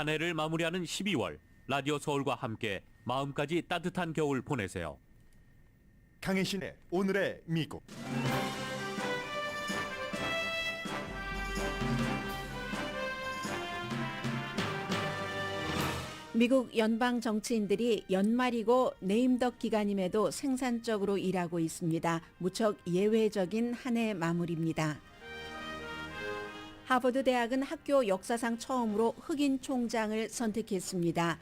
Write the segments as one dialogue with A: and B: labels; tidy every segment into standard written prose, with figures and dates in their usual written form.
A: 한 해를 마무리하는 12월, 라디오 서울과 함께 마음까지 따뜻한 겨울 보내세요.
B: 강혜신의 오늘의 미국.
C: 미국 연방 정치인들이 연말이고 네임덕 기간임에도 생산적으로 일하고 있습니다. 무척 예외적인 한 해 마무리입니다. 하버드 대학은 학교 역사상 처음으로 흑인 총장을 선택했습니다.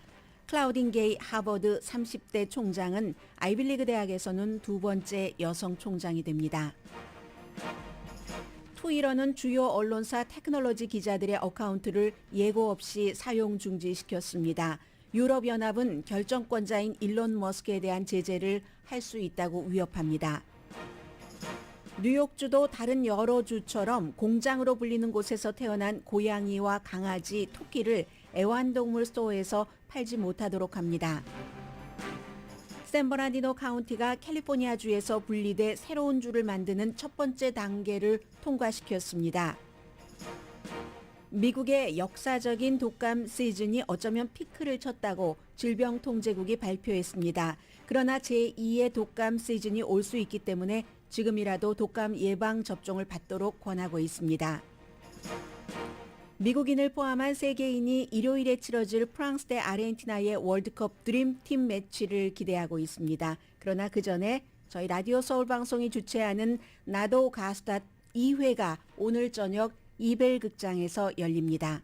C: 클라우딘 게이 하버드 30대 총장은 아이비리그 대학에서는 두 번째 여성 총장이 됩니다. 트위터는 주요 언론사 테크놀로지 기자들의 어카운트를 예고 없이 사용 중지시켰습니다. 유럽연합은 결정권자인 일론 머스크에 대한 제재를 할 수 있다고 위협합니다. 뉴욕주도 다른 여러 주처럼 공장으로 불리는 곳에서 태어난 고양이와 강아지, 토끼를 애완동물 스토어에서 팔지 못하도록 합니다. 샌버나디노 카운티가 캘리포니아주에서 분리돼 새로운 주를 만드는 첫 번째 단계를 통과시켰습니다. 미국의 역사적인 독감 시즌이 어쩌면 피크를 쳤다고 질병통제국이 발표했습니다. 그러나 제2의 독감 시즌이 올 수 있기 때문에 지금이라도 독감 예방 접종을 받도록 권하고 있습니다. 미국인을 포함한 세계인이 일요일에 치러질 프랑스 대 아르헨티나의 월드컵 드림팀 매치를 기대하고 있습니다. 그러나 그 전에 저희 라디오 서울 방송이 주최하는 나도 가수다 2회가 오늘 저녁 이벨 극장에서 열립니다.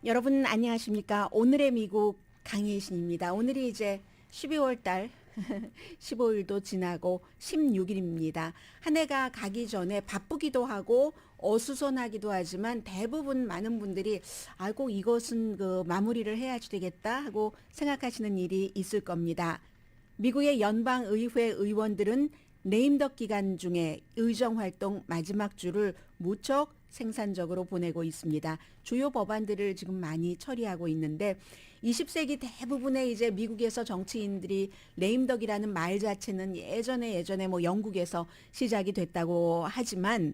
C: 여러분 안녕하십니까? 오늘의 미국 강혜신입니다. 오늘이 이제 12월 달 15일도 지나고 16일입니다. 한 해가 가기 전에 바쁘기도 하고 어수선하기도 하지만 대부분 많은 분들이 꼭 이것은 마무리를 해야지 되겠다 하고 생각하시는 일이 있을 겁니다. 미국의 연방의회 의원들은 네임덕 기간 중에 의정활동 마지막 주를 무척 생산적으로 보내고 있습니다. 주요 법안들을 지금 많이 처리하고 있는데 20세기 대부분의 이제 미국에서 정치인들이 네임덕이라는 말 자체는 예전에 영국에서 시작이 됐다고 하지만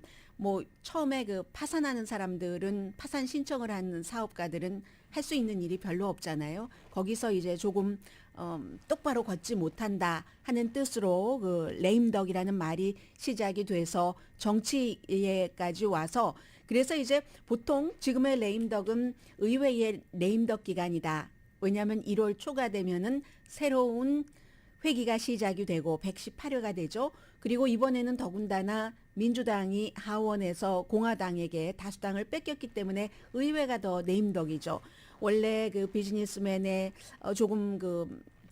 C: 처음에 파산하는 사람들은 파산 신청을 하는 사업가들은 할 수 있는 일이 별로 없잖아요. 거기서 이제 조금 똑바로 걷지 못한다 하는 뜻으로 네임덕이라는 말이 시작이 돼서 정치에까지 와서 그래서 이제 보통 지금의 네임덕은 의회의 네임덕 기간이다. 왜냐하면 1월 초가 되면은 새로운 회기가 시작이 되고 118회가 되죠. 그리고 이번에는 더군다나 민주당이 하원에서 공화당에게 다수당을 뺏겼기 때문에 의회가 더 네임덕이죠. 원래 비즈니스맨의 조금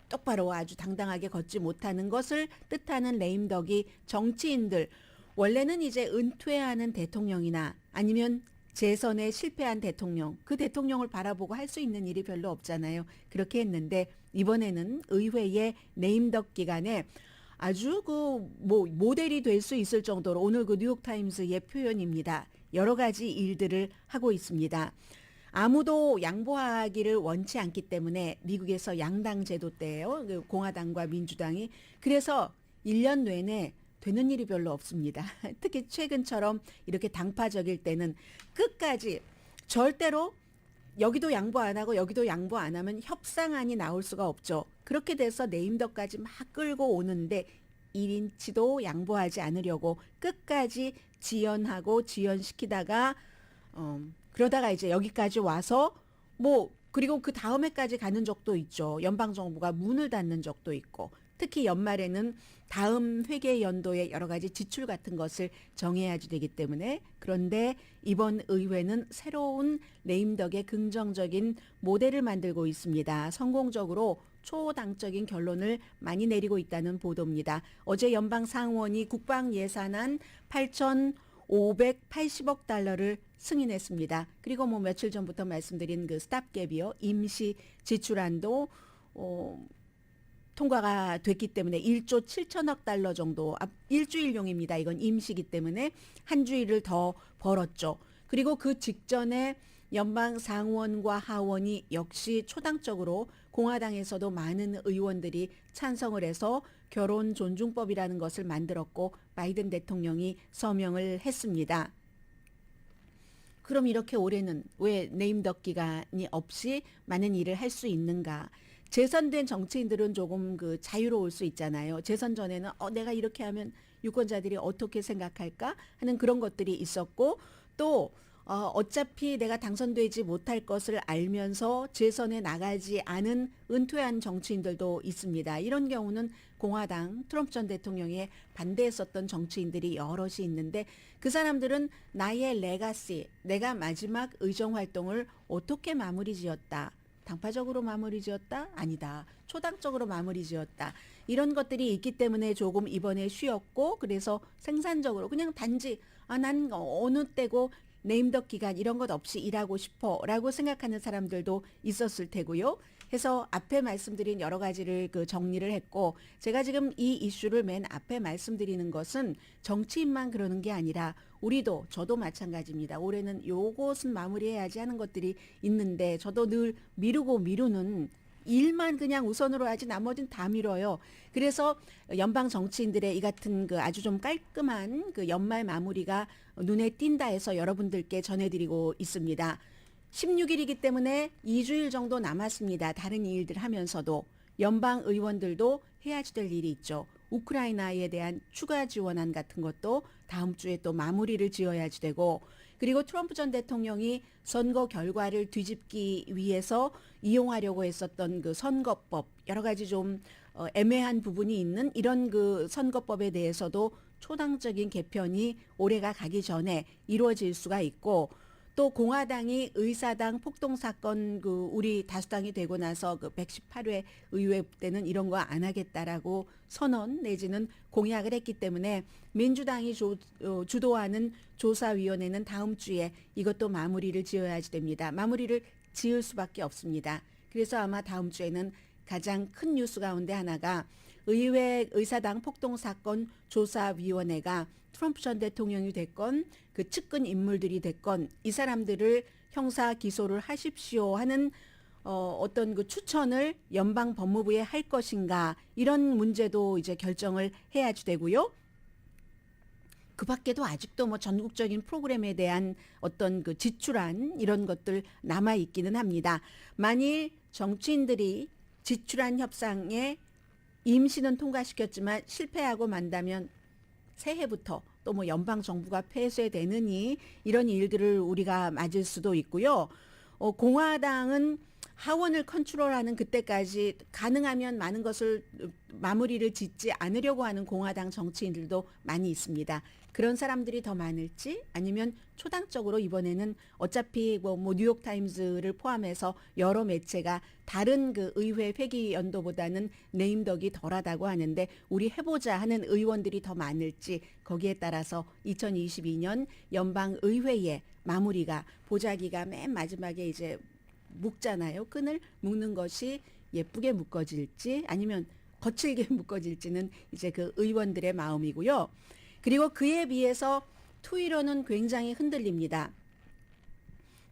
C: 똑바로 아주 당당하게 걷지 못하는 것을 뜻하는 네임덕이 정치인들 원래는 이제 은퇴하는 대통령이나 아니면 재선에 실패한 대통령, 그 대통령을 바라보고 할 수 있는 일이 별로 없잖아요. 그렇게 했는데 이번에는 의회의 네임덕 기간에 아주 모델이 될 수 있을 정도로 오늘 뉴욕타임스의 표현입니다. 여러 가지 일들을 하고 있습니다. 아무도 양보하기를 원치 않기 때문에 미국에서 양당 제도 때예요. 공화당과 민주당이. 그래서 1년 내내 되는 일이 별로 없습니다. 특히 최근처럼 이렇게 당파적일 때는 끝까지 절대로 여기도 양보 안 하고 여기도 양보 안 하면 협상안이 나올 수가 없죠. 그렇게 돼서 네임덕까지 막 끌고 오는데 1인치도 양보하지 않으려고 끝까지 지연시키다가 그러다가 이제 여기까지 와서 그리고 그 다음 해까지 가는 적도 있죠. 연방정부가 문을 닫는 적도 있고 특히 연말에는 다음 회계 연도의 여러 가지 지출 같은 것을 정해야지 되기 때문에 그런데 이번 의회는 새로운 네임덕의 긍정적인 모델을 만들고 있습니다. 성공적으로 초당적인 결론을 많이 내리고 있다는 보도입니다. 어제 연방 상원이 국방 예산안 8,580억 달러를 승인했습니다. 그리고 며칠 전부터 말씀드린 스탑갭이요. 임시 지출안도 통과가 됐기 때문에 1조 7천억 달러 정도, 일주일용입니다. 이건 임시기 때문에 한 주일을 더 벌었죠. 그리고 그 직전에 연방 상원과 하원이 역시 초당적으로 공화당에서도 많은 의원들이 찬성을 해서 결혼 존중법이라는 것을 만들었고 바이든 대통령이 서명을 했습니다. 그럼 이렇게 올해는 왜 네임덕 기간이 없이 많은 일을 할 수 있는가? 재선된 정치인들은 조금 그 자유로울 수 있잖아요. 재선 전에는 내가 이렇게 하면 유권자들이 어떻게 생각할까 하는 그런 것들이 있었고 또 어차피 내가 당선되지 못할 것을 알면서 재선에 나가지 않은 은퇴한 정치인들도 있습니다. 이런 경우는 공화당 트럼프 전 대통령에 반대했었던 정치인들이 여럿이 있는데 그 사람들은 나의 레가시, 내가 마지막 의정 활동을 어떻게 마무리 지었다. 당파적으로 마무리 지었다? 아니다. 초당적으로 마무리 지었다. 이런 것들이 있기 때문에 조금 이번에 쉬었고 그래서 생산적으로 그냥 단지 난 어느 때고 네임덕 기간 이런 것 없이 일하고 싶어 라고 생각하는 사람들도 있었을 테고요. 해서 앞에 말씀드린 여러 가지를 정리를 했고 제가 지금 이 이슈를 맨 앞에 말씀드리는 것은 정치인만 그러는 게 아니라 우리도 저도 마찬가지입니다. 올해는 요것은 마무리해야지 하는 것들이 있는데 저도 늘 미루는 일만 그냥 우선으로 하지 나머지는 다 미뤄요. 그래서 연방 정치인들의 이 같은 아주 좀 깔끔한 연말 마무리가 눈에 띈다 해서 여러분들께 전해드리고 있습니다. 16일이기 때문에 2주일 정도 남았습니다. 다른 일들 하면서도 연방 의원들도 해야지 될 일이 있죠. 우크라이나에 대한 추가 지원안 같은 것도 다음 주에 또 마무리를 지어야지 되고 그리고 트럼프 전 대통령이 선거 결과를 뒤집기 위해서 이용하려고 했었던 선거법 여러 가지 좀 애매한 부분이 있는 이런 선거법에 대해서도 초당적인 개편이 올해가 가기 전에 이루어질 수가 있고 또 공화당이 의사당 폭동 사건 우리 다수당이 되고 나서 118회 의회 때는 이런 거 안 하겠다라고 선언 내지는 공약을 했기 때문에 민주당이 주도하는 조사위원회는 다음 주에 이것도 마무리를 지어야지 됩니다. 마무리를 지을 수밖에 없습니다. 그래서 아마 다음 주에는 가장 큰 뉴스 가운데 하나가 의회 의사당 폭동 사건 조사위원회가 트럼프 전 대통령이 됐건 측근 인물들이 됐건 이 사람들을 형사 기소를 하십시오 하는 어떤 추천을 연방 법무부에 할 것인가 이런 문제도 이제 결정을 해야지 되고요. 그 밖에도 아직도 뭐 전국적인 프로그램에 대한 어떤 지출안 이런 것들 남아 있기는 합니다. 만일 정치인들이 지출안 협상에 임시는 통과시켰지만 실패하고 만다면 새해부터 또 뭐 연방 정부가 폐쇄되느니 이런 일들을 우리가 맞을 수도 있고요. 공화당은 하원을 컨트롤하는 그때까지 가능하면 많은 것을 마무리를 짓지 않으려고 하는 공화당 정치인들도 많이 있습니다. 그런 사람들이 더 많을지 아니면 초당적으로 이번에는 어차피 뭐 뉴욕타임즈를 포함해서 여러 매체가 다른 의회 회기 연도보다는 네임덕이 덜하다고 하는데 우리 해보자 하는 의원들이 더 많을지 거기에 따라서 2022년 연방의회의 마무리가 보자기가 맨 마지막에 이제 묶잖아요. 끈을 묶는 것이 예쁘게 묶어질지 아니면 거칠게 묶어질지는 이제 의원들의 마음이고요. 그리고 그에 비해서 트위터는 굉장히 흔들립니다.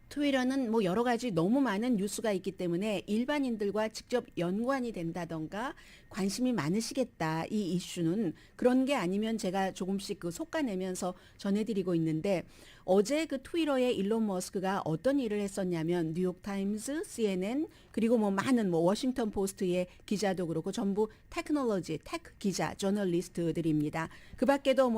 C: 트위터는 뭐 여러 가지 너무 많은 뉴스가 있기 때문에 일반인들과 직접 연관이 된다던가 관심이 많으시겠다. 이 이슈는 그런 게 아니면 제가 조금씩 솎아내면서 전해드리고 있는데 어제 트위터의 일론 머스크가 어떤 일을 했었냐면 뉴욕타임즈, CNN 그리고 뭐 많은 워싱턴 포스트의 기자도 그렇고 전부 테크놀로지, 테크 기자, 저널리스트들입니다. 그 밖에도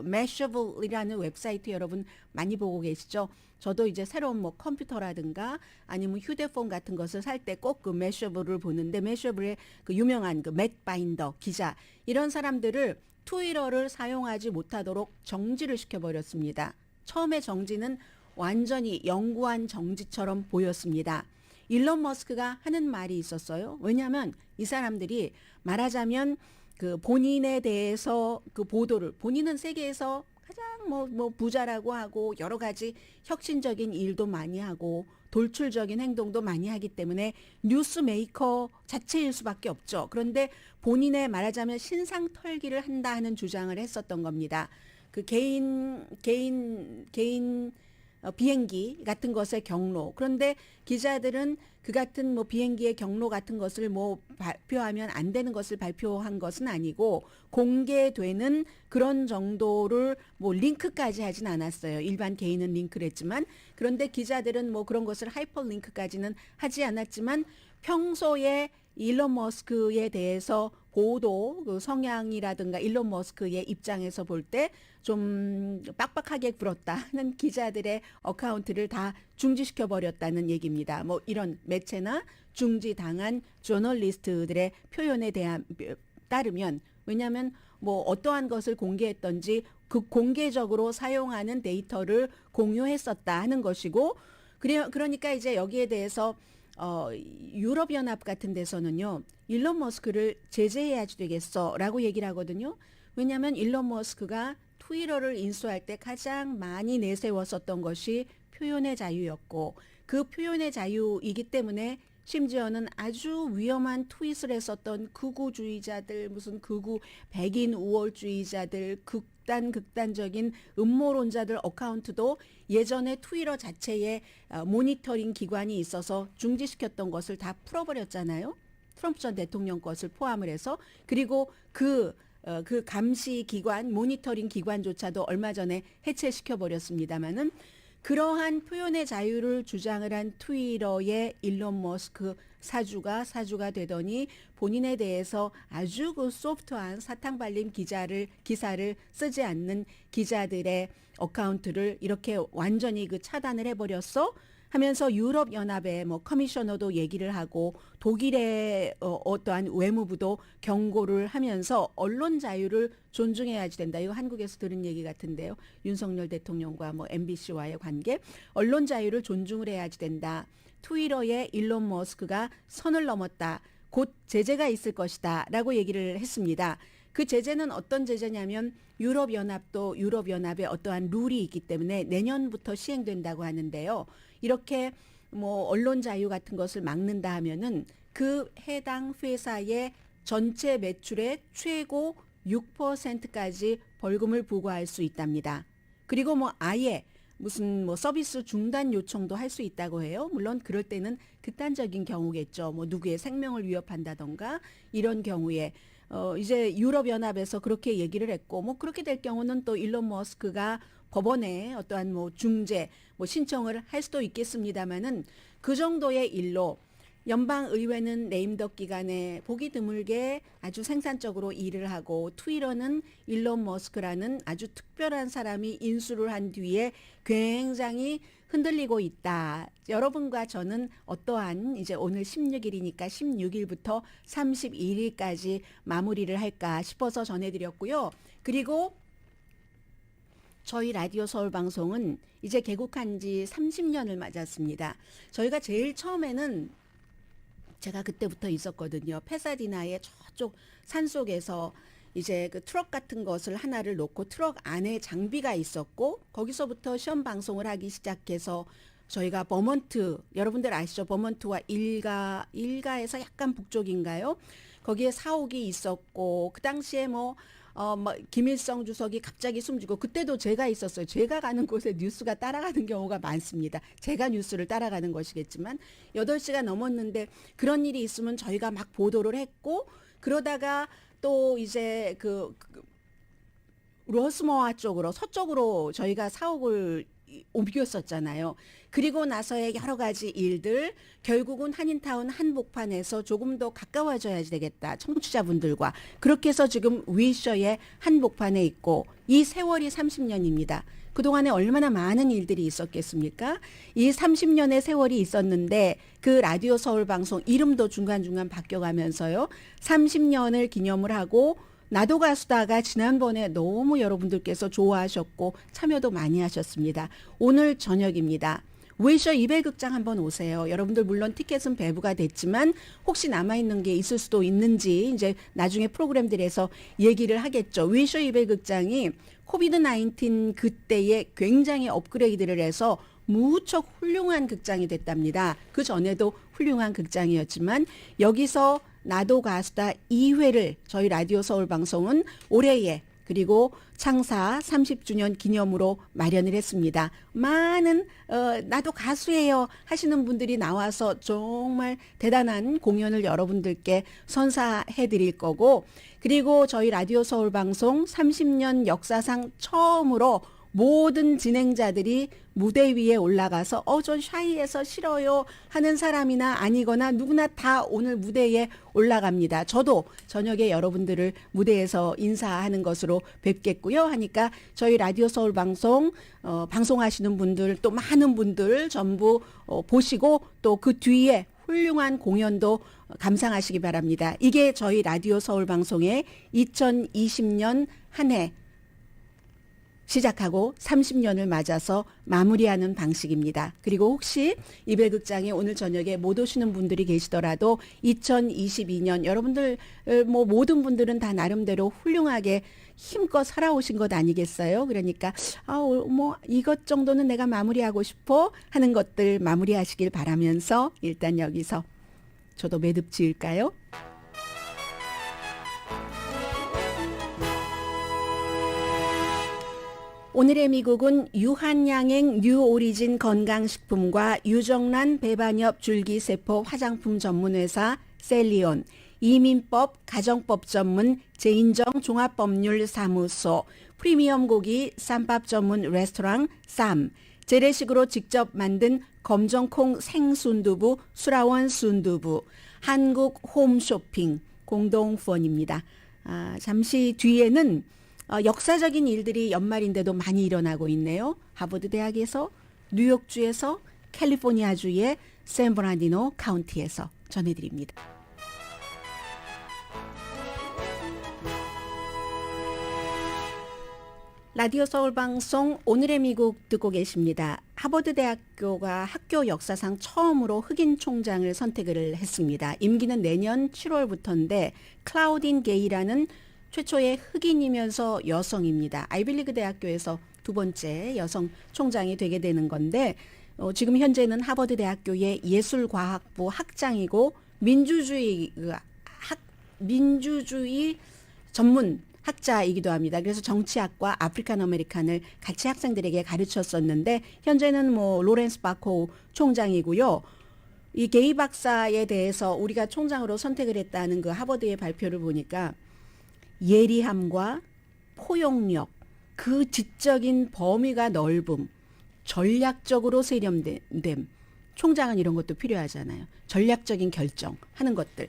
C: 매셔블이라는 웹사이트 여러분 많이 보고 계시죠? 저도 이제 새로운 컴퓨터라든가 아니면 휴대폰 같은 것을 살 때 꼭 매셔블을 보는데 매셔블의 유명한 맷 바인더 기자 이런 사람들을 트위터를 사용하지 못하도록 정지를 시켜버렸습니다. 처음에 정지는 완전히 영구한 정지처럼 보였습니다. 일론 머스크가 하는 말이 있었어요. 왜냐하면 이 사람들이 말하자면 본인에 대해서 보도를 본인은 세계에서 가장 부자라고 하고 여러 가지 혁신적인 일도 많이 하고 돌출적인 행동도 많이 하기 때문에 뉴스메이커 자체일 수밖에 없죠. 그런데 본인의 말하자면 신상 털기를 한다 하는 주장을 했었던 겁니다. 개인 비행기 같은 것의 경로. 그런데 기자들은 그 같은 뭐 비행기의 경로 같은 것을 뭐 발표하면 안 되는 것을 발표한 것은 아니고 공개되는 그런 정도를 뭐 링크까지 하진 않았어요. 일반 개인은 링크를 했지만 그런데 기자들은 뭐 그런 것을 하이퍼링크까지는 하지 않았지만 평소에 일론 머스크에 대해서 보도 그 성향이라든가 일론 머스크의 입장에서 볼 때 좀 빡빡하게 굴었다는 기자들의 어카운트를 다 중지시켜 버렸다는 얘기입니다. 뭐 이런 매체나 중지당한 저널리스트들의 표현에 대한 따르면 왜냐하면 뭐 어떠한 것을 공개했던지 그 공개적으로 사용하는 데이터를 공유했었다 하는 것이고 그러니까 이제 여기에 대해서 유럽연합 같은 데서는요, 일론 머스크를 제재해야지 되겠어라고 얘기를 하거든요. 왜냐하면 일론 머스크가 트위터를 인수할 때 가장 많이 내세웠었던 것이 표현의 자유였고 그 표현의 자유이기 때문에 심지어는 아주 위험한 트윗을 했었던 극우주의자들, 무슨 극우 백인 우월주의자들, 극단적인 음모론자들 어카운트도 예전에 트위터 자체에 모니터링 기관이 있어서 중지시켰던 것을 다 풀어버렸잖아요. 트럼프 전 대통령 것을 포함을 해서. 그리고 그 감시 기관, 모니터링 기관조차도 얼마 전에 해체시켜버렸습니다마는 그러한 표현의 자유를 주장을 한 트위터의 일론 머스크 사주가 되더니 본인에 대해서 아주 그 소프트한 사탕 발림 기사를 쓰지 않는 기자들의 어카운트를 이렇게 완전히 그 차단을 해버렸어 하면서 유럽 연합의 뭐 커미셔너도 얘기를 하고 독일의 어떠한 외무부도 경고를 하면서 언론 자유를 존중해야지 된다. 이거 한국에서 들은 얘기 같은데요. 윤석열 대통령과 뭐 MBC와의 관계, 언론 자유를 존중을 해야지 된다. 트위터의 일론 머스크가 선을 넘었다. 곧 제재가 있을 것이다라고 얘기를 했습니다. 그 제재는 어떤 제재냐면 유럽연합도 유럽연합에 어떠한 룰이 있기 때문에 내년부터 시행된다고 하는데요. 이렇게 뭐 언론 자유 같은 것을 막는다 하면은 그 해당 회사의 전체 매출의 최고 6%까지 벌금을 부과할 수 있답니다. 그리고 뭐 아예 무슨 뭐 서비스 중단 요청도 할 수 있다고 해요. 물론 그럴 때는 극단적인 경우겠죠. 뭐 누구의 생명을 위협한다던가 이런 경우에 이제 유럽연합에서 그렇게 얘기를 했고 뭐 그렇게 될 경우는 또 일론 머스크가 법원에 어떠한 뭐 중재 뭐 신청을 할 수도 있겠습니다만은 그 정도의 일로 연방의회는 레임덕 기간에 보기 드물게 아주 생산적으로 일을 하고 트위터는 일론 머스크라는 아주 특별한 사람이 인수를 한 뒤에 굉장히 흔들리고 있다. 여러분과 저는 어떠한 이제 오늘 16일이니까 16일부터 31일까지 마무리를 할까 싶어서 전해드렸고요. 그리고 저희 라디오 서울 방송은 이제 개국한 지 30년을 맞았습니다. 저희가 제일 처음에는 제가 그때부터 있었거든요. 페사디나의 저쪽 산속에서 이제 그 트럭 같은 것을 하나를 놓고 트럭 안에 장비가 있었고 거기서부터 시험 방송을 하기 시작해서 저희가 버먼트, 여러분들 아시죠? 버먼트와 일가에서 약간 북쪽인가요? 거기에 사옥이 있었고 그 당시에 뭐 김일성 주석이 갑자기 숨지고 그때도 제가 있었어요. 제가 가는 곳에 뉴스가 따라가는 경우가 많습니다. 제가 뉴스를 따라가는 것이겠지만 8시가 넘었는데 그런 일이 있으면 저희가 막 보도를 했고 그러다가 또 이제 그 로스모아 쪽으로 서쪽으로 저희가 사옥을 옮겼었잖아요. 그리고 나서의 여러 가지 일들 결국은 한인타운 한복판에서 조금 더 가까워져야 되겠다. 청취자분들과. 그렇게 해서 지금 위셔의 한복판에 있고 이 세월이 30년입니다. 그동안에 얼마나 많은 일들이 있었겠습니까? 이 30년의 세월이 있었는데 그 라디오 서울 방송 이름도 중간중간 바뀌어가면서요. 30년을 기념을 하고 나도 가수다가 지난번에 너무 여러분들께서 좋아하셨고 참여도 많이 하셨습니다. 오늘 저녁입니다. 웨이셔 200극장 한번 오세요. 여러분들 물론 티켓은 배부가 됐지만 혹시 남아있는 게 있을 수도 있는지 이제 나중에 프로그램들에서 얘기를 하겠죠. 웨이셔 200극장이 코비드-19 그때에 굉장히 업그레이드를 해서 무척 훌륭한 극장이 됐답니다. 그 전에도 훌륭한 극장이었지만 여기서 나도 가수다 2회를 저희 라디오 서울 방송은 올해에 그리고 창사 30주년 기념으로 마련을 했습니다. 많은 나도 가수예요 하시는 분들이 나와서 정말 대단한 공연을 여러분들께 선사해 드릴 거고, 그리고 저희 라디오 서울 방송 30년 역사상 처음으로 모든 진행자들이 무대 위에 올라가서 저 샤이해서 싫어요 하는 사람이나 아니거나 누구나 다 오늘 무대에 올라갑니다. 저도 저녁에 여러분들을 무대에서 인사하는 것으로 뵙겠고요 하니까 저희 라디오 서울 방송 방송하시는 분들 또 많은 분들 전부 보시고 또 그 뒤에 훌륭한 공연도 감상하시기 바랍니다. 이게 저희 라디오 서울 방송의 2020년 한 해 시작하고 30년을 맞아서 마무리하는 방식입니다. 그리고 혹시 이별극장에 오늘 저녁에 못 오시는 분들이 계시더라도 2022년 여러분들 뭐 모든 분들은 다 나름대로 훌륭하게 힘껏 살아오신 것 아니겠어요? 그러니까 뭐 이것 정도는 내가 마무리하고 싶어 하는 것들 마무리하시길 바라면서 일단 여기서 저도 매듭 지을까요? 오늘의 미국은 유한양행 뉴오리진 건강식품과 유정란 배반엽 줄기세포 화장품 전문회사 셀리온, 이민법 가정법 전문 제인정 종합법률사무소, 프리미엄 고기 쌈밥 전문 레스토랑 쌈, 재래식으로 직접 만든 검정콩 생순두부 수라원 순두부, 한국 홈쇼핑 공동후원입니다. 잠시 뒤에는 역사적인 일들이 연말인데도 많이 일어나고 있네요. 하버드 대학에서, 뉴욕주에서, 캘리포니아주의 샌브라디노 카운티에서 전해드립니다. 라디오 서울 방송 오늘의 미국 듣고 계십니다. 하버드 대학교가 학교 역사상 처음으로 흑인 총장을 선택을 했습니다. 임기는 내년 7월부터인데 클라우딘 게이라는 최초의 흑인이면서 여성입니다. 아이빌리그 대학교에서 두 번째 여성 총장이 되게 되는 건데 지금 현재는 하버드 대학교의 예술과학부 학장이고 민주주의 전문 학자이기도 합니다. 그래서 정치학과 아프리칸 아메리칸을 같이 학생들에게 가르쳤었는데 현재는 뭐 로렌스 바코 총장이고요. 이 게이 박사에 대해서 우리가 총장으로 선택을 했다는 그 하버드의 발표를 보니까 예리함과 포용력, 그 지적인 범위가 넓음, 전략적으로 세련됨, 총장은 이런 것도 필요하잖아요. 전략적인 결정하는 것들.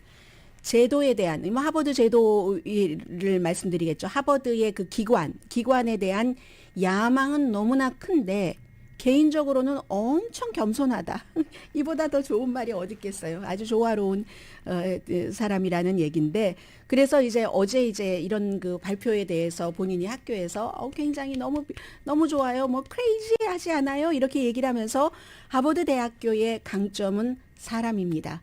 C: 제도에 대한, 뭐 하버드 제도를 말씀드리겠죠. 하버드의 그 기관에 대한 야망은 너무나 큰데 개인적으로는 엄청 겸손하다. 이보다 더 좋은 말이 어디 있겠어요. 아주 조화로운 사람이라는 얘기인데, 그래서 이제 어제 이제 이런 그 발표에 대해서 본인이 학교에서 굉장히 너무 좋아요. 뭐 크레이지하지 않아요? 이렇게 얘기를 하면서 하버드 대학교의 강점은 사람입니다.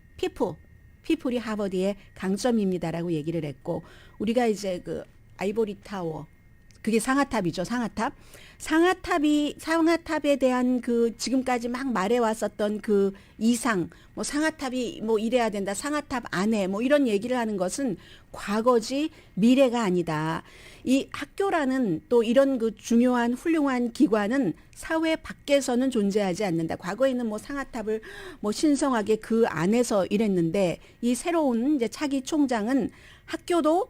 C: 피플이 하버드의 강점입니다라고 얘기를 했고, 우리가 이제 그 아이보리 타워, 그게 상하탑이죠. 상하탑에 대한 그 지금까지 막 말해왔었던 그 이상, 뭐 상하탑이 뭐 이래야 된다, 상하탑 안에 뭐 이런 얘기를 하는 것은 과거지 미래가 아니다. 이 학교라는 또 이런 그 중요한 훌륭한 기관은 사회 밖에서는 존재하지 않는다. 과거에는 뭐 상하탑을 뭐 신성하게 그 안에서 일했는데 이 새로운 이제 차기 총장은 학교도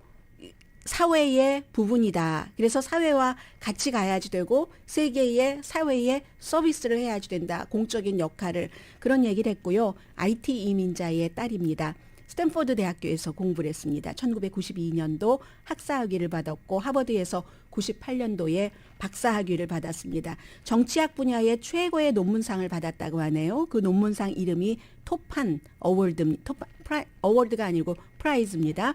C: 사회의 부분이다. 그래서 사회와 같이 가야지 되고 세계의 사회에 서비스를 해야지 된다. 공적인 역할을. 그런 얘기를 했고요. IT 이민자의 딸입니다. 스탠포드 대학교에서 공부를 했습니다. 1992년도 학사학위를 받았고 하버드에서 98년도에 박사학위를 받았습니다. 정치학 분야의 최고의 논문상을 받았다고 하네요. 그 논문상 이름이 토판 어워드가 아니고 프라이즈입니다.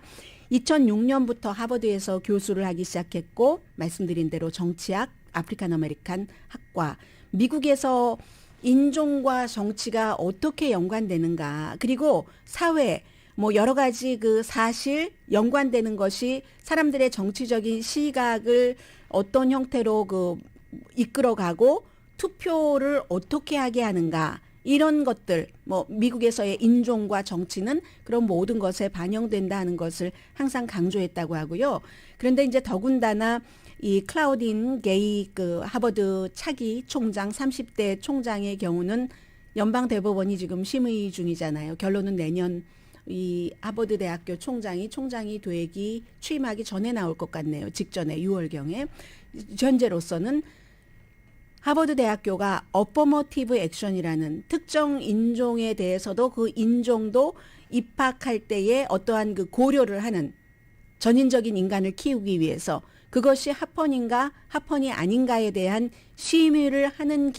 C: 2006년부터 하버드에서 교수를 하기 시작했고 말씀드린 대로 정치학, 아프리칸 아메리칸 학과, 미국에서 인종과 정치가 어떻게 연관되는가, 그리고 사회, 뭐 여러 가지 그 사실 연관되는 것이 사람들의 정치적인 시각을 어떤 형태로 그 이끌어가고 투표를 어떻게 하게 하는가, 이런 것들, 뭐 미국에서의 인종과 정치는 그런 모든 것에 반영된다는 것을 항상 강조했다고 하고요. 그런데 이제 더군다나 이 클라우딘 게이 그 하버드 차기 총장 30대 총장의 경우는 연방 대법원이 지금 심의 중이잖아요. 결론은 내년 이 하버드 대학교 총장이 되기 취임하기 전에 나올 것 같네요. 직전에 6월경에. 현재로서는 하버드 대학교가 어퍼머티브 액션이라는 특정 인종에 대해서도 그 인종도 입학할 때에 어떠한 그 고려를 하는 전인적인 인간을 키우기 위해서 그것이 합헌인가 합헌이 아닌가에 대한 심의를 하는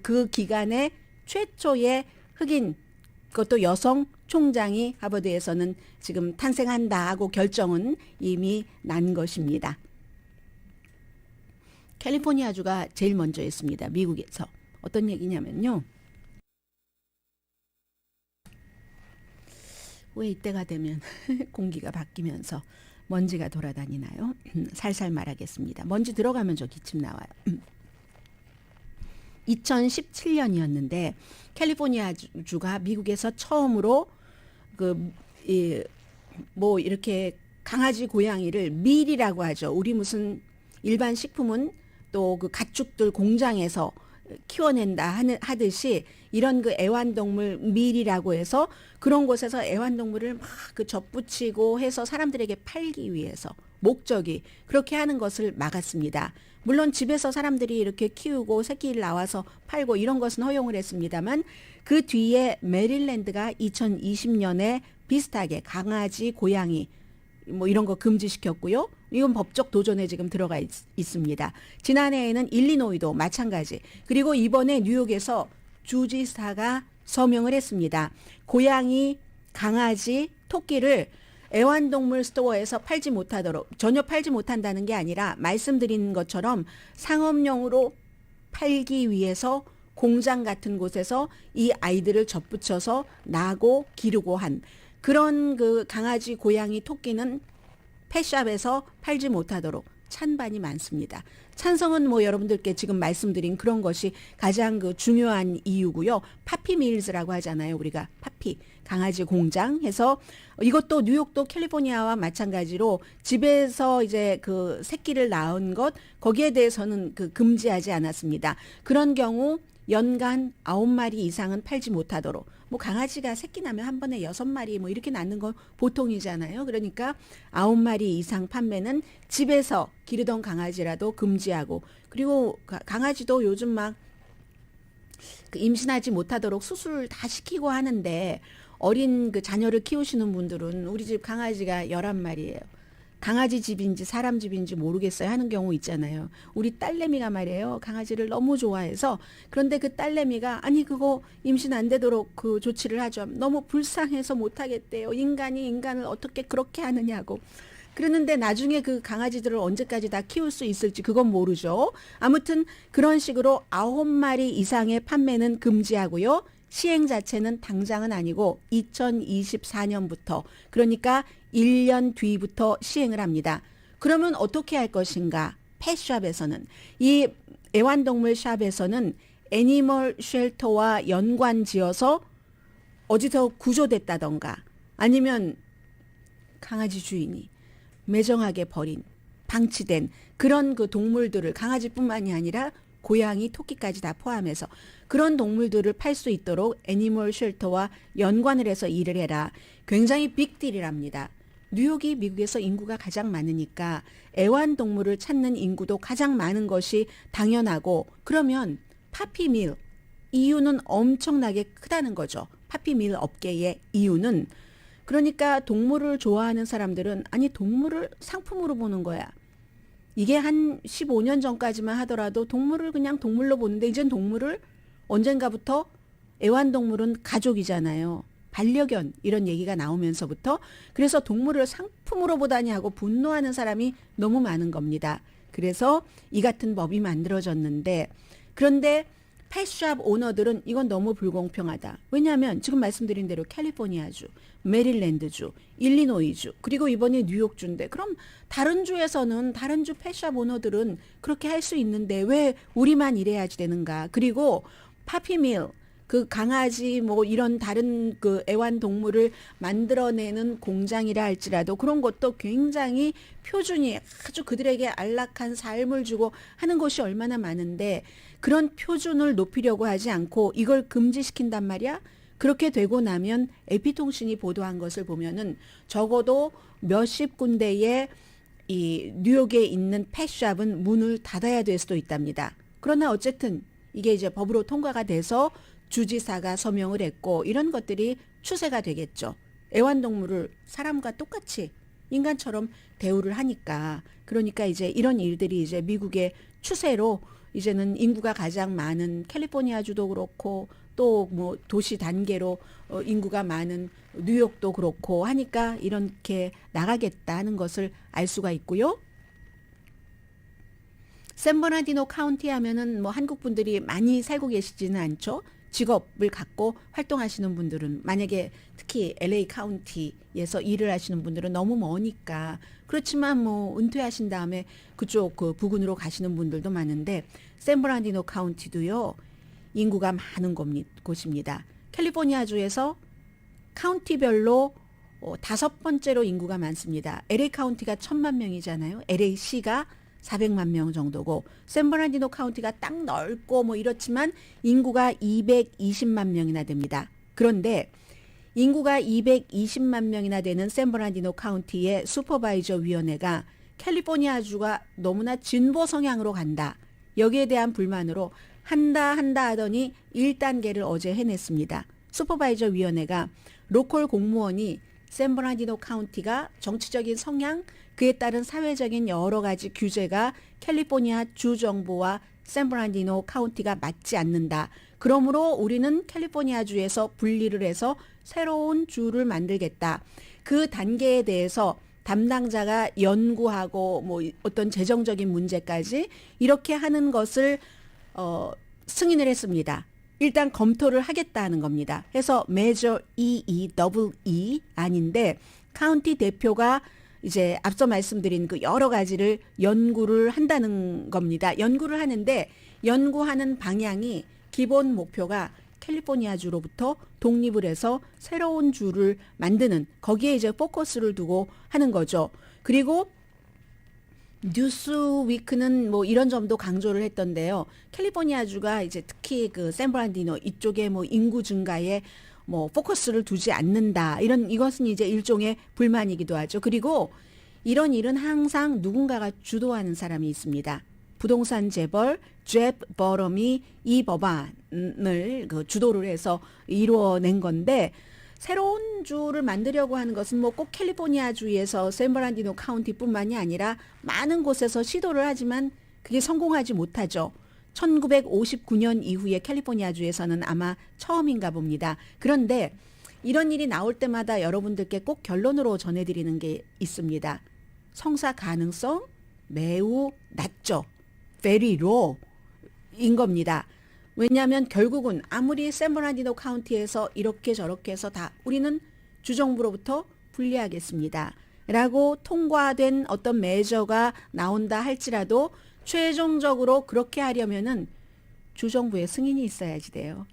C: 그 기간에 최초의 흑인 그것도 여성 총장이 하버드에서는 지금 탄생한다 하고 결정은 이미 난 것입니다. 캘리포니아주가 제일 먼저 했습니다. 미국에서. 어떤 얘기냐면요. 왜 이때가 되면 공기가 바뀌면서 먼지가 돌아다니나요? 살살 말하겠습니다. 먼지 들어가면 저 기침 나와요. 2017년이었는데 캘리포니아주가 미국에서 처음으로 뭐 이렇게 강아지 고양이를 밀이라고 하죠. 우리 무슨 일반 식품은 또 그 가축들 공장에서 키워낸다 하듯이 이런 그 애완동물 밀이라고 해서 그런 곳에서 애완동물을 막 그 접붙이고 해서 사람들에게 팔기 위해서 목적이 그렇게 하는 것을 막았습니다. 물론 집에서 사람들이 이렇게 키우고 새끼를 나와서 팔고 이런 것은 허용을 했습니다만 그 뒤에 메릴랜드가 2020년에 비슷하게 강아지, 고양이 뭐 이런 거 금지시켰고요. 이건 법적 도전에 지금 들어가 있습니다. 지난해에는 일리노이도 마찬가지. 그리고 이번에 뉴욕에서 주지사가 서명을 했습니다. 고양이, 강아지, 토끼를 애완동물 스토어에서 팔지 못하도록 전혀 팔지 못한다는 게 아니라 말씀드린 것처럼 상업용으로 팔기 위해서 공장 같은 곳에서 이 아이들을 접붙여서 나고 기르고 한 그런 그 강아지, 고양이, 토끼는 펫샵에서 팔지 못하도록 찬반이 많습니다. 찬성은 뭐 여러분들께 지금 말씀드린 그런 것이 가장 그 중요한 이유고요. 파피밀즈라고 하잖아요. 우리가 파피 강아지 공장 해서 이것도 뉴욕도 캘리포니아와 마찬가지로 집에서 이제 그 새끼를 낳은 것 거기에 대해서는 그 금지하지 않았습니다. 그런 경우 연간 9마리 이상은 팔지 못하도록 뭐 강아지가 새끼 나면 한 번에 6마리 뭐 이렇게 낳는 건 보통이잖아요. 그러니까 9마리 이상 판매는 집에서 기르던 강아지라도 금지하고 그리고 강아지도 요즘 막 그 임신하지 못하도록 수술 다 시키고 하는데 어린 그 자녀를 키우시는 분들은 우리 집 강아지가 11마리예요. 강아지 집인지 사람 집인지 모르겠어요 하는 경우 있잖아요. 우리 딸내미가 말이에요. 강아지를 너무 좋아해서 그런데 그 딸내미가 아니 그거 임신 안 되도록 그 조치를 하죠. 너무 불쌍해서 못하겠대요. 인간이 인간을 어떻게 그렇게 하느냐고. 그러는데 나중에 그 강아지들을 언제까지 다 키울 수 있을지 그건 모르죠. 아무튼 그런 식으로 9마리 이상의 판매는 금지하고요. 시행 자체는 당장은 아니고 2024년부터 그러니까 1년 뒤부터 시행을 합니다. 그러면 어떻게 할 것인가? 펫샵에서는 이 애완동물 샵에서는 애니멀 쉘터와 연관 지어서 어디서 구조됐다던가 아니면 강아지 주인이 매정하게 버린 방치된 그런 그 동물들을 강아지뿐만이 아니라 고양이, 토끼까지 다 포함해서 그런 동물들을 팔 수 있도록 애니멀 쉘터와 연관을 해서 일을 해라. 굉장히 빅딜이랍니다. 뉴욕이 미국에서 인구가 가장 많으니까 애완동물을 찾는 인구도 가장 많은 것이 당연하고 그러면 파피밀 이유는 엄청나게 크다는 거죠. 파피밀 업계의 이유는 그러니까 동물을 좋아하는 사람들은 아니 동물을 상품으로 보는 거야. 이게 한 15년 전까지만 하더라도 동물을 그냥 동물로 보는데 이젠 동물을 언젠가부터 애완동물은 가족이잖아요. 반려견 이런 얘기가 나오면서부터 그래서 동물을 상품으로 보다니 하고 분노하는 사람이 너무 많은 겁니다. 그래서 이 같은 법이 만들어졌는데 그런데 펫샵 오너들은 이건 너무 불공평하다. 왜냐하면 지금 말씀드린 대로 캘리포니아주, 메릴랜드주, 일리노이주, 그리고 이번에 뉴욕주인데 그럼 다른 주에서는 다른 주 펫샵 오너들은 그렇게 할 수 있는데 왜 우리만 이래야지 되는가. 그리고 파피밀, 그 강아지 뭐 이런 다른 그 애완동물을 만들어내는 공장이라 할지라도 그런 것도 굉장히 표준이 아주 그들에게 안락한 삶을 주고 하는 것이 얼마나 많은데 그런 표준을 높이려고 하지 않고 이걸 금지시킨단 말이야. 그렇게 되고 나면 AP통신이 보도한 것을 보면은 적어도 몇십 군데의 이 뉴욕에 있는 펫샵은 문을 닫아야 될 수도 있답니다. 그러나 어쨌든 이게 이제 법으로 통과가 돼서 주지사가 서명을 했고 이런 것들이 추세가 되겠죠. 애완동물을 사람과 똑같이 인간처럼 대우를 하니까 그러니까 이제 이런 일들이 이제 미국의 추세로 이제는 인구가 가장 많은 캘리포니아주도 그렇고 또 뭐 도시 단계로 인구가 많은 뉴욕도 그렇고 하니까 이렇게 나가겠다는 것을 알 수가 있고요. 샌버나디노 카운티 하면은 뭐 한국 분들이 많이 살고 계시지는 않죠. 직업을 갖고 활동하시는 분들은 만약에 특히 LA 카운티에서 일을 하시는 분들은 너무 머니까 그렇지만 뭐 은퇴하신 다음에 그쪽 그 부근으로 가시는 분들도 많은데 샌버나디노 카운티도요. 인구가 많은 곳입니다. 캘리포니아주에서 카운티별로 5번째로 인구가 많습니다. LA 카운티가 1,000만 명이잖아요. LA시가 400만 명 정도고 샌버나디노 카운티가 딱 넓고 뭐 이렇지만 인구가 220만 명이나 됩니다. 그런데 인구가 220만 명이나 되는 샌버나디노 카운티의 슈퍼바이저 위원회가 캘리포니아주가 너무나 진보 성향으로 간다. 여기에 대한 불만으로 한다 하더니 1단계를 어제 해냈습니다. 슈퍼바이저 위원회가 로컬 공무원이 샌버나디노 카운티가 정치적인 성향, 그에 따른 사회적인 여러 가지 규제가 캘리포니아 주 정부와 샌버나디노 카운티가 맞지 않는다. 그러므로 우리는 캘리포니아 주에서 분리를 해서 새로운 주를 만들겠다. 그 단계에 대해서 담당자가 연구하고 뭐 어떤 재정적인 문제까지 이렇게 하는 것을 승인을 했습니다. 일단 검토를 하겠다는 겁니다. 해서 Measure EE 아닌데 카운티 대표가 이제 앞서 말씀드린 그 여러 가지를 연구를 한다는 겁니다. 연구를 하는데 연구하는 방향이 기본 목표가 캘리포니아주로부터 독립을 해서 새로운 주를 만드는 거기에 이제 포커스를 두고 하는 거죠. 그리고 뉴스위크는 뭐 이런 점도 강조를 했던데요. 캘리포니아주가 이제 특히 그 샌브란디노 이쪽에 뭐 인구 증가에 뭐 포커스를 두지 않는다. 이것은 이제 일종의 불만이기도 하죠. 그리고 이런 일은 항상 누군가가 주도하는 사람이 있습니다. 부동산 재벌 잽 버럼이 이 법안을 그 주도를 해서 이루어낸 건데 새로운 주를 만들려고 하는 것은 뭐 꼭 캘리포니아 주에서 샌버란디노 카운티뿐만이 아니라 많은 곳에서 시도를 하지만 그게 성공하지 못하죠. 1959년 이후에 캘리포니아 주에서는 아마 처음인가 봅니다. 그런데 이런 일이 나올 때마다 여러분들께 꼭 결론으로 전해드리는 게 있습니다. 성사 가능성 매우 낮죠. Very low인 겁니다. 왜냐하면 결국은 아무리 샌버나디노 카운티에서 이렇게 저렇게 해서 다 우리는 주정부로부터 분리하겠습니다. 라고 통과된 어떤 매저가 나온다 할지라도 최종적으로 그렇게 하려면은 주정부의 승인이 있어야지 돼요.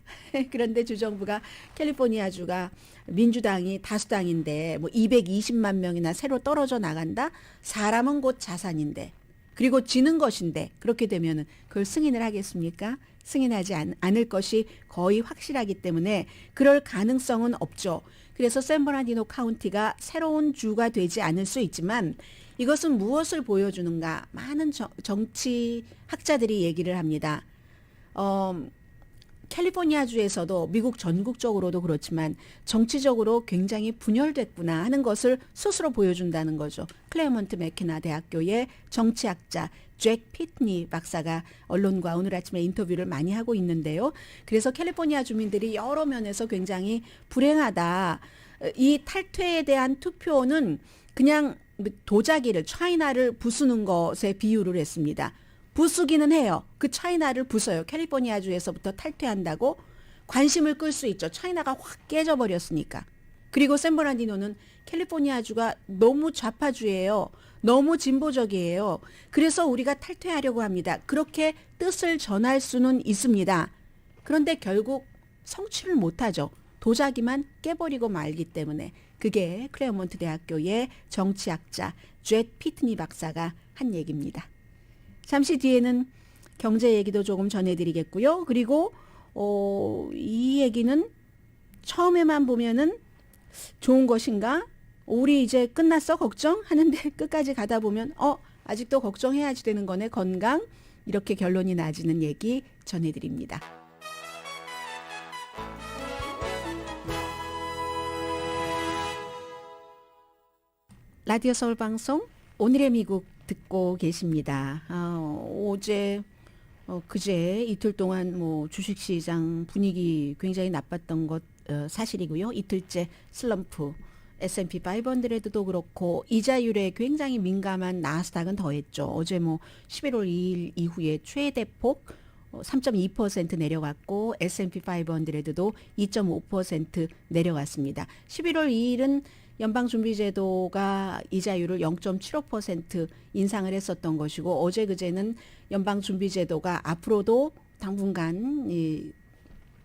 C: 그런데 주정부가 캘리포니아주가 민주당이 다수당인데 뭐 220만 명이나 새로 떨어져 나간다? 사람은 곧 자산인데 그리고 지는 것인데 그렇게 되면은 그걸 승인을 하겠습니까? 승인하지 않을 것이 거의 확실하기 때문에 그럴 가능성은 없죠. 그래서 샌버나디노 카운티가 새로운 주가 되지 않을 수 있지만 이것은 무엇을 보여주는가? 많은 정치학자들이 얘기를 합니다. 캘리포니아주에서도 미국 전국적으로도 그렇지만 정치적으로 굉장히 분열됐구나 하는 것을 스스로 보여준다는 거죠. 클레어먼트 맥케나 대학교의 정치학자 잭 피트니 박사가 언론과 오늘 아침에 인터뷰를 많이 하고 있는데요. 그래서 캘리포니아 주민들이 여러 면에서 굉장히 불행하다. 이 탈퇴에 대한 투표는 그냥 도자기를 차이나를 부수는 것에 비유를 했습니다. 부수기는 해요. 그 차이나를 부숴요. 캘리포니아주에서부터 탈퇴한다고 관심을 끌 수 있죠. 차이나가 확 깨져버렸으니까. 그리고 샌버나디노는 캘리포니아주가 너무 좌파주예요. 너무 진보적이에요. 그래서 우리가 탈퇴하려고 합니다. 그렇게 뜻을 전할 수는 있습니다. 그런데 결국 성취를 못하죠. 도자기만 깨버리고 말기 때문에. 그게 클레어몬트 대학교의 정치학자 젯 피트니 박사가 한 얘기입니다. 잠시 뒤에는 경제 얘기도 조금 전해드리겠고요. 그리고 이 얘기는 처음에만 보면은 좋은 것인가? 우리 이제 끝났어? 걱정하는데 끝까지 가다 보면 아직도 걱정해야지 되는 거네. 건강. 이렇게 결론이 나지는 얘기 전해드립니다. 라디오 서울 방송 오늘의 미국 듣고 계십니다. 어제 그제 이틀 동안 뭐 주식시장 분위기 굉장히 나빴던 것 사실이고요. 이틀째 슬럼프 S&P 500도 그렇고 이자율에 굉장히 민감한 나스닥은 더했죠. 어제 뭐 11월 2일 이후에 최대폭 3.2% 내려갔고 S&P 500도 2.5% 내려갔습니다. 11월 2일은 연방준비제도가 이자율을 0.75% 인상을 했었던 것이고 어제 그제는 연방준비제도가 앞으로도 당분간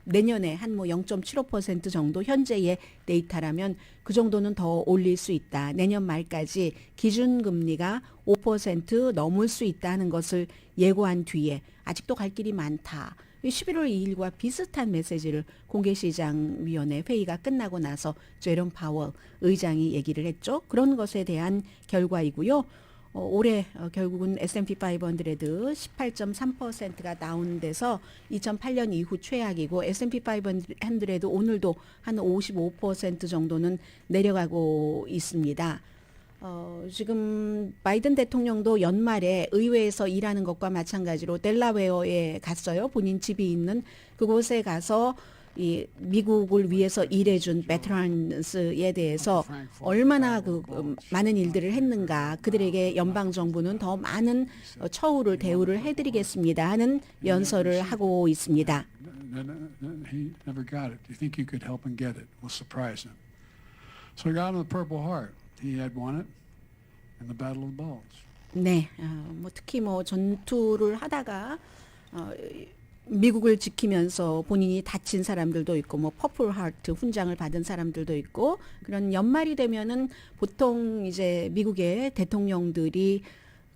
C: 내년에 한 뭐 0.75% 정도 현재의 데이터라면 그 정도는 더 올릴 수 있다. 내년 말까지 기준금리가 5% 넘을 수 있다는 것을 예고한 뒤에 아직도 갈 길이 많다. 11월 2일과 비슷한 메시지를 공개시장위원회 회의가 끝나고 나서 제롬 파월 의장이 얘기를 했죠. 그런 것에 대한 결과이고요. 올해 결국은 S&P 500 18.3%가 다운돼서 2008년 이후 최악이고 S&P 500도 오늘도 한 55% 정도는 내려가고 있습니다. 지금 바이든 대통령도 연말에 의회에서 일하는 것과 마찬가지로 델라웨어에 갔어요. 본인 집이 있는 그곳에 가서 이 미국을 위해서 일해준 베테랑스에 대해서 얼마나 많은 일들을 했는가, 그들에게 연방 정부는 더 많은 처우를 대우를 해드리겠습니다 하는 연설을 하고 있습니다.
D: He never got it. Do you think you could help him get it? We'll surprise him. So he got him the Purple Heart. He had won it in the Battle of the Bulge.
C: 네, 뭐 특히 뭐 전투를 하다가 미국을 지키면서 본인이 다친 사람들도 있고 뭐 퍼플 하트 훈장을 받은 사람들도 있고 그런 연말이 되면은 보통 이제 미국의 대통령들이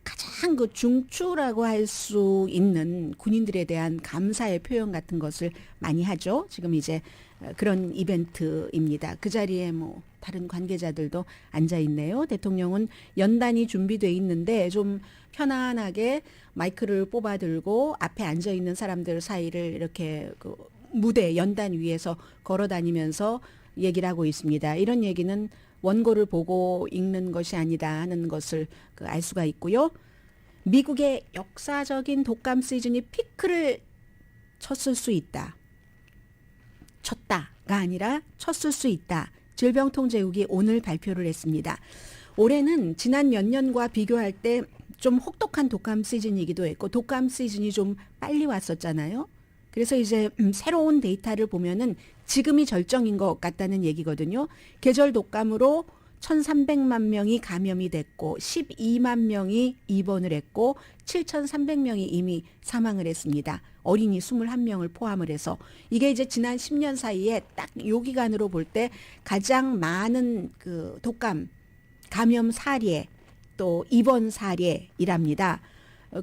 C: 가장 그 중추라고 할 수 있는 군인들에 대한 감사의 표현 같은 것을 많이 하죠. 지금 이제 그런 이벤트입니다. 그 자리에 뭐 다른 관계자들도 앉아 있네요. 대통령은 연단이 준비돼 있는데 좀 편안하게 마이크를 뽑아 들고 앞에 앉아 있는 사람들 사이를 이렇게 그 무대 연단 위에서 걸어 다니면서 얘기를 하고 있습니다. 이런 얘기는 원고를 보고 읽는 것이 아니다 하는 것을 알 수가 있고요. 미국의 역사적인 독감 시즌이 피크를 쳤을 수 있다. 쳤다가 아니라 쳤을 수 있다. 질병통제국이 오늘 발표를 했습니다. 올해는 지난 몇 년과 비교할 때 좀 혹독한 독감 시즌이기도 했고 독감 시즌이 좀 빨리 왔었잖아요. 그래서 이제 새로운 데이터를 보면은 지금이 절정인 것 같다는 얘기거든요. 계절 독감으로 1,300만 명이 감염이 됐고 12만 명이 입원을 했고 7,300명이 이미 사망을 했습니다. 어린이 21명을 포함을 해서 이게 이제 지난 10년 사이에 딱 요 기간으로 볼 때 가장 많은 그 독감 감염 사례 또 입원 사례이랍니다.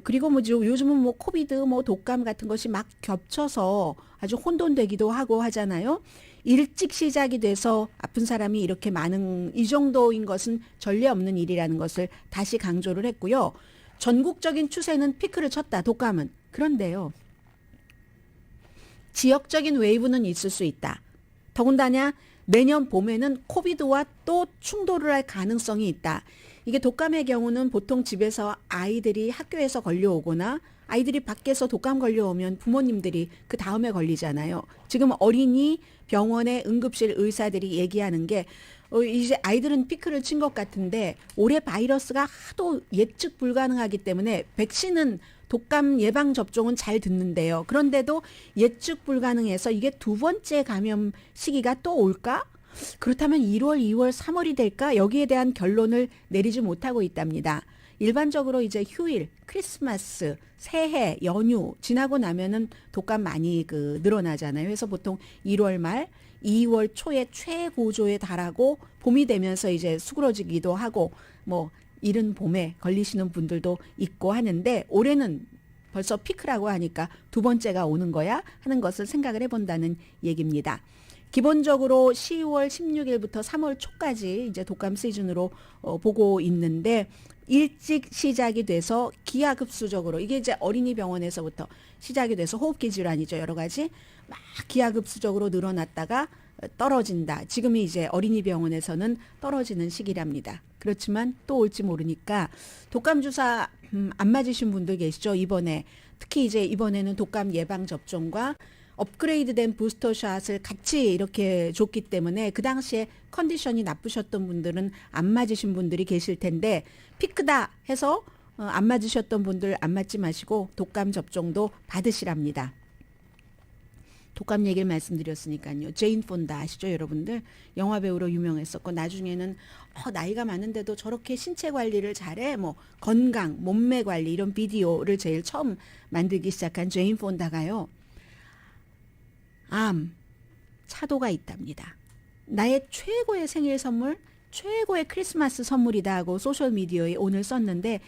C: 그리고 뭐 요즘은 뭐 코비드 뭐 독감 같은 것이 막 겹쳐서 아주 혼돈되기도 하고 하잖아요. 일찍 시작이 돼서 아픈 사람이 이렇게 많은 이 정도인 것은 전례 없는 일이라는 것을 다시 강조를 했고요. 전국적인 추세는 피크를 쳤다. 독감은. 그런데요. 지역적인 웨이브는 있을 수 있다. 더군다나 내년 봄에는 코비드와 또 충돌을 할 가능성이 있다. 이게 독감의 경우는 보통 집에서 아이들이 학교에서 걸려오거나 아이들이 밖에서 독감 걸려오면 부모님들이 그 다음에 걸리잖아요. 지금 어린이 병원의 응급실 의사들이 얘기하는 게 이제 아이들은 피크를 친 것 같은데 올해 바이러스가 하도 예측 불가능하기 때문에 백신은 독감 예방 접종은 잘 듣는데요. 그런데도 예측 불가능해서 이게 두 번째 감염 시기가 또 올까? 그렇다면 1월, 2월, 3월이 될까? 여기에 대한 결론을 내리지 못하고 있답니다. 일반적으로 이제 휴일, 크리스마스, 새해, 연휴 지나고 나면은 독감 많이 늘어나잖아요. 그래서 보통 1월 말, 2월 초에 최고조에 달하고 봄이 되면서 이제 수그러지기도 하고 뭐 이른 봄에 걸리시는 분들도 있고 하는데 올해는 벌써 피크라고 하니까 두 번째가 오는 거야 하는 것을 생각을 해본다는 얘기입니다. 기본적으로 10월 16일부터 3월 초까지 이제 독감 시즌으로 보고 있는데 일찍 시작이 돼서 기하급수적으로 이게 이제 어린이 병원에서부터 시작이 돼서 호흡기 질환이죠. 여러 가지 막 기하급수적으로 늘어났다가 떨어진다. 지금이 이제 어린이 병원에서는 떨어지는 시기랍니다. 그렇지만 또 올지 모르니까 독감 주사 안 맞으신 분들 계시죠? 이번에 특히 이제 이번에는 독감 예방 접종과 업그레이드된 부스터샷을 같이 이렇게 줬기 때문에 그 당시에 컨디션이 나쁘셨던 분들은 안 맞으신 분들이 계실 텐데 피크다 해서 안 맞으셨던 분들 안 맞지 마시고 독감 접종도 받으시랍니다. 독감 얘기를 말씀드렸으니까요. 제인 폰다 아시죠, 여러분들? 영화 배우로 유명했었고 나중에는 나이가 많은데도 저렇게 신체 관리를 잘해, 뭐 건강, 몸매 관리 이런 비디오를 제일 처음 만들기 시작한 제인 폰다가요. 암, 차도가 있답니다. 나의 최고의 생일 선물, 최고의 크리스마스 선물이다 하고 소셜미디어에 오늘 썼는데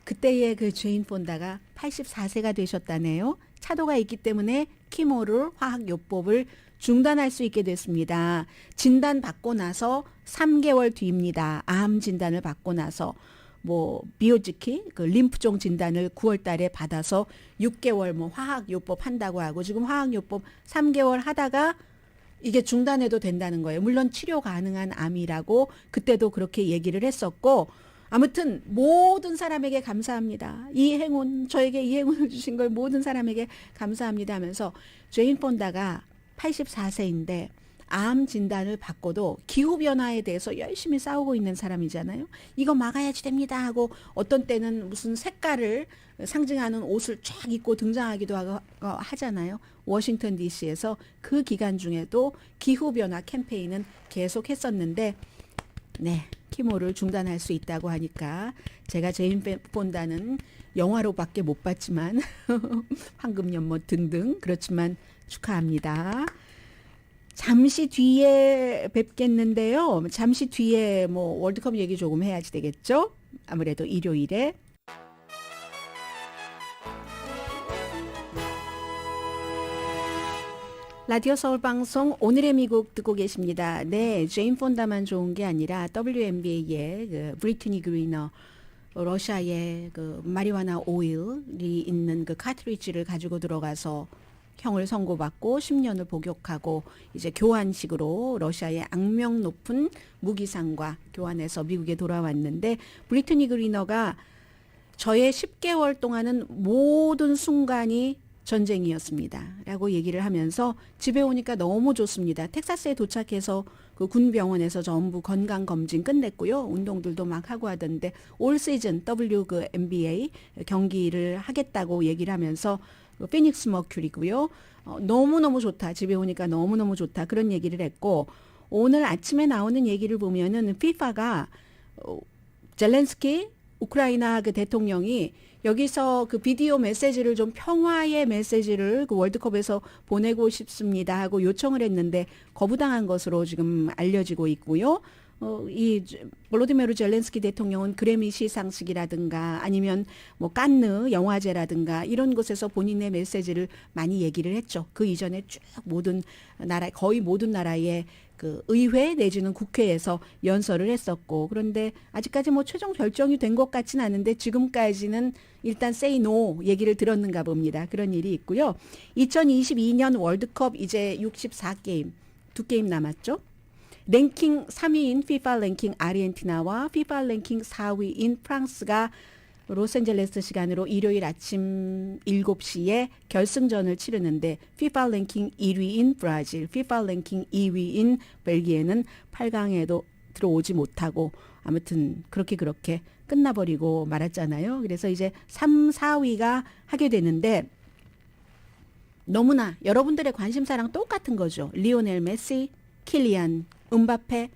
C: 그때의 그 제인 폰다가 84세가 되셨다네요. 차도가 있기 때문에 키모를 화학요법을 중단할 수 있게 됐습니다. 진단 받고 나서 3개월 뒤입니다. 암 진단을 받고 나서 뭐 비오지키 그 림프종 진단을 9월 달에 받아서 6개월 뭐 화학요법 한다고 하고 지금 화학요법 3개월 하다가 이게 중단해도 된다는 거예요. 물론 치료 가능한 암이라고 그때도 그렇게 얘기를 했었고 아무튼 모든 사람에게 감사합니다. 이 행운 저에게 이 행운을 주신 걸 모든 사람에게 감사합니다 하면서 제인 폰다가 84세인데 암 진단을 받고도 기후변화에 대해서 열심히 싸우고 있는 사람이잖아요. 이거 막아야지 됩니다 하고 어떤 때는 무슨 색깔을 상징하는 옷을 쫙 입고 등장하기도 하잖아요. 워싱턴 DC에서 그 기간 중에도 기후변화 캠페인은 계속 했었는데 네, 키모를 중단할 수 있다고 하니까 제가 제인 폰다는 영화로밖에 못 봤지만 황금연못 등등 그렇지만 축하합니다. 잠시 뒤에 뵙겠는데요. 잠시 뒤에 뭐 월드컵 얘기 조금 해야지 되겠죠? 아무래도 일요일에. 라디오 서울 방송 오늘의 미국 듣고 계십니다. 네, 제인 폰다만 좋은 게 아니라 WNBA의 그 브리트니 그리너 러시아의 그 마리화나 오일이 있는 그 카트리지를 가지고 들어가서 형을 선고받고 10년을 복역하고 이제 교환식으로 러시아의 악명 높은 무기상과 교환해서 미국에 돌아왔는데 브리트니 그리너가 저의 10개월 동안은 모든 순간이 전쟁이었습니다. 라고 얘기를 하면서 집에 오니까 너무 좋습니다. 텍사스에 도착해서 그 군병원에서 전부 건강검진 끝냈고요. 운동들도 막 하고 하던데 올 시즌 WNBA 경기를 하겠다고 얘기를 하면서 피닉스 머큐리고요. 너무너무 좋다. 집에 오니까 너무너무 좋다. 그런 얘기를 했고 오늘 아침에 나오는 얘기를 보면은 FIFA가 젤렌스키 우크라이나 그 대통령이 여기서 그 비디오 메시지를 좀 평화의 메시지를 그 월드컵에서 보내고 싶습니다 하고 요청을 했는데 거부당한 것으로 지금 알려지고 있고요. 이 볼로디미르 젤렌스키 대통령은 그래미 시상식이라든가 아니면 뭐 칸느 영화제라든가 이런 곳에서 본인의 메시지를 많이 얘기를 했죠. 그 이전에 쭉 모든 나라 거의 모든 나라의 그 의회 내지는 국회에서 연설을 했었고 그런데 아직까지 뭐 최종 결정이 된 것 같지는 않은데 지금까지는 일단 say no 얘기를 들었는가 봅니다. 그런 일이 있고요. 2022년 월드컵 이제 64게임 2게임 남았죠. 랭킹 3위인 FIFA 랭킹 아르헨티나와 FIFA 랭킹 4위인 프랑스가 로스앤젤레스 시간으로 일요일 아침 7시에 결승전을 치르는데 FIFA 랭킹 1위인 브라질, FIFA 랭킹 2위인 벨기에는 8강에도 들어오지 못하고 아무튼 그렇게 끝나버리고 말았잖아요. 그래서 이제 3, 4위가 하게 되는데 너무나 여러분들의 관심사랑 똑같은 거죠. 리오넬 메시, 킬리안 음바페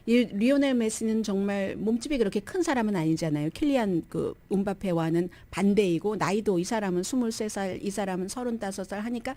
C: 이 리오넬 메시는 정말 몸집이 그렇게 큰 사람은 아니잖아요. 킬리안 그 음바페와는 반대이고 나이도 이 사람은 23살, 이 사람은 35살 하니까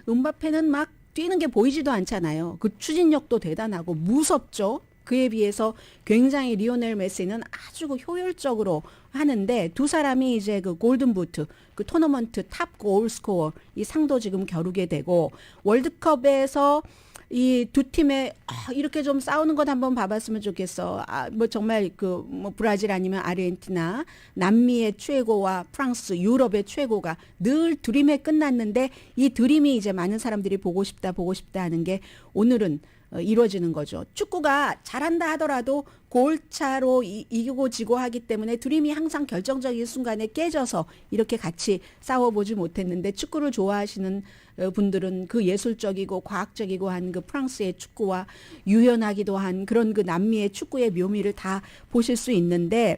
C: 음바페는 막 뛰는 게 보이지도 않잖아요. 그 추진력도 대단하고 무섭죠. 그에 비해서 굉장히 리오넬 메시는 아주 그 효율적으로 하는데 두 사람이 이제 그 골든 부트, 그 토너먼트 탑 골 스코어 이 상도 지금 겨루게 되고 월드컵에서 이 두 팀의 이렇게 좀 싸우는 것 한번 봐봤으면 좋겠어. 뭐 정말 그 뭐 브라질 아니면 아르헨티나, 남미의 최고와 프랑스, 유럽의 최고가 늘 드림에 끝났는데 이 드림이 이제 많은 사람들이 보고 싶다 하는 게 오늘은 이루어지는 거죠. 축구가 잘한다 하더라도 골차로 이기고 지고 하기 때문에 드림이 항상 결정적인 순간에 깨져서 이렇게 같이 싸워보지 못했는데 축구를 좋아하시는 분들은 그 예술적이고 과학적이고 한 그 프랑스의 축구와 유연하기도 한 그런 그 남미의 축구의 묘미를 다 보실 수 있는데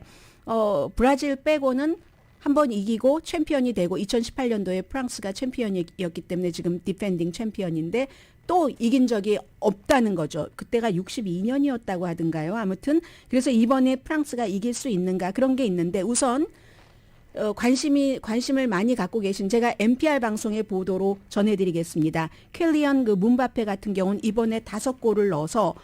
C: 브라질 빼고는 한번 이기고 챔피언이 되고 2018년도에 프랑스가 챔피언이었기 때문에 지금 디펜딩 챔피언인데 또 이긴 적이 없다는 거죠. 그때가 62년이었다고 하던가요. 아무튼 그래서 이번에 프랑스가 이길 수 있는가 그런 게 있는데 우선 관심을 많이 갖고 계신 제가 NPR 방송의 보도로 전해드리겠습니다. 켈리언 그 문바페 같은 경우는 이번에 5골을 넣어서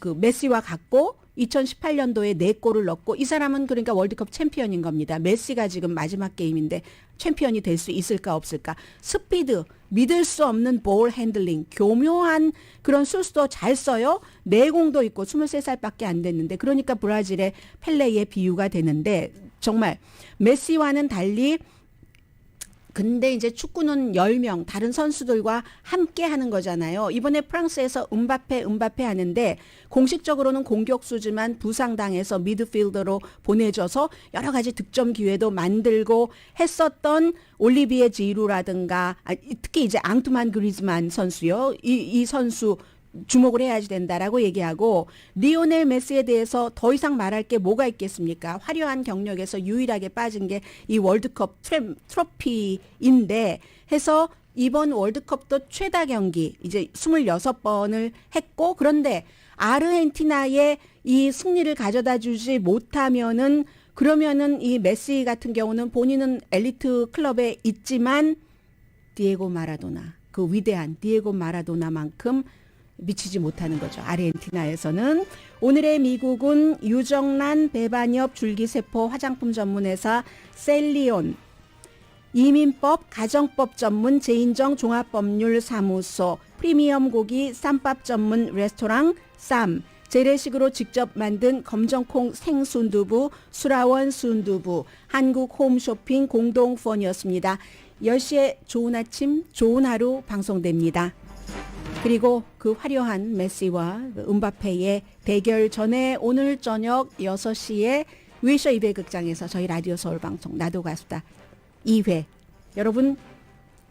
C: 그 메시와 같고 2018년도에 4골을 넣고 이 사람은 그러니까 월드컵 챔피언인 겁니다. 메시가 지금 마지막 게임인데 챔피언이 될 수 있을까 없을까. 스피드, 믿을 수 없는 볼 핸들링, 교묘한 그런 술수도 잘 써요. 내공도 있고 23살밖에 안 됐는데 그러니까 브라질의 펠레의 비유가 되는데 정말 메시와는 달리 근데 이제 축구는 10명 다른 선수들과 함께 하는 거잖아요. 이번에 프랑스에서 음바페 하는데 공식적으로는 공격수지만 부상당해서 미드필더로 보내줘서 여러 가지 득점 기회도 만들고 했었던 올리비에 지루라든가 특히 이제 앙투만 그리즈만 선수요. 이 선수 주목을 해야지 된다라고 얘기하고 리오넬 메시에 대해서 더 이상 말할 게 뭐가 있겠습니까? 화려한 경력에서 유일하게 빠진 게 이 월드컵 트로피인데 해서 이번 월드컵도 최다 경기 이제 26번을 했고 그런데 아르헨티나의 이 승리를 가져다 주지 못하면은 그러면은 이 메시 같은 경우는 본인은 엘리트 클럽에 있지만 디에고 마라도나 그 위대한 디에고 마라도나만큼 미치지 못하는 거죠. 아르헨티나에서는. 오늘의 미국은 유정란 배반엽 줄기세포 화장품 전문회사 셀리온, 이민법 가정법 전문 제인정 종합법률사무소, 프리미엄 고기 쌈밥 전문 레스토랑 쌈, 재래식으로 직접 만든 검정콩 생순두부, 수라원 순두부, 한국 홈쇼핑 공동후원이었습니다. 10시에 좋은 아침, 좋은 하루 방송됩니다. 그리고 그 화려한 메시와 음바페의 대결 전에 오늘 저녁 6시에 위셔 200극장에서 저희 라디오 서울 방송 나도 가수다 2회 여러분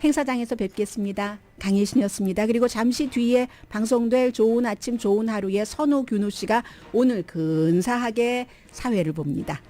C: 행사장에서 뵙겠습니다. 강혜신이었습니다. 그리고 잠시 뒤에 방송될 좋은 아침 좋은 하루의 선우균우 씨가 오늘 근사하게 사회를 봅니다.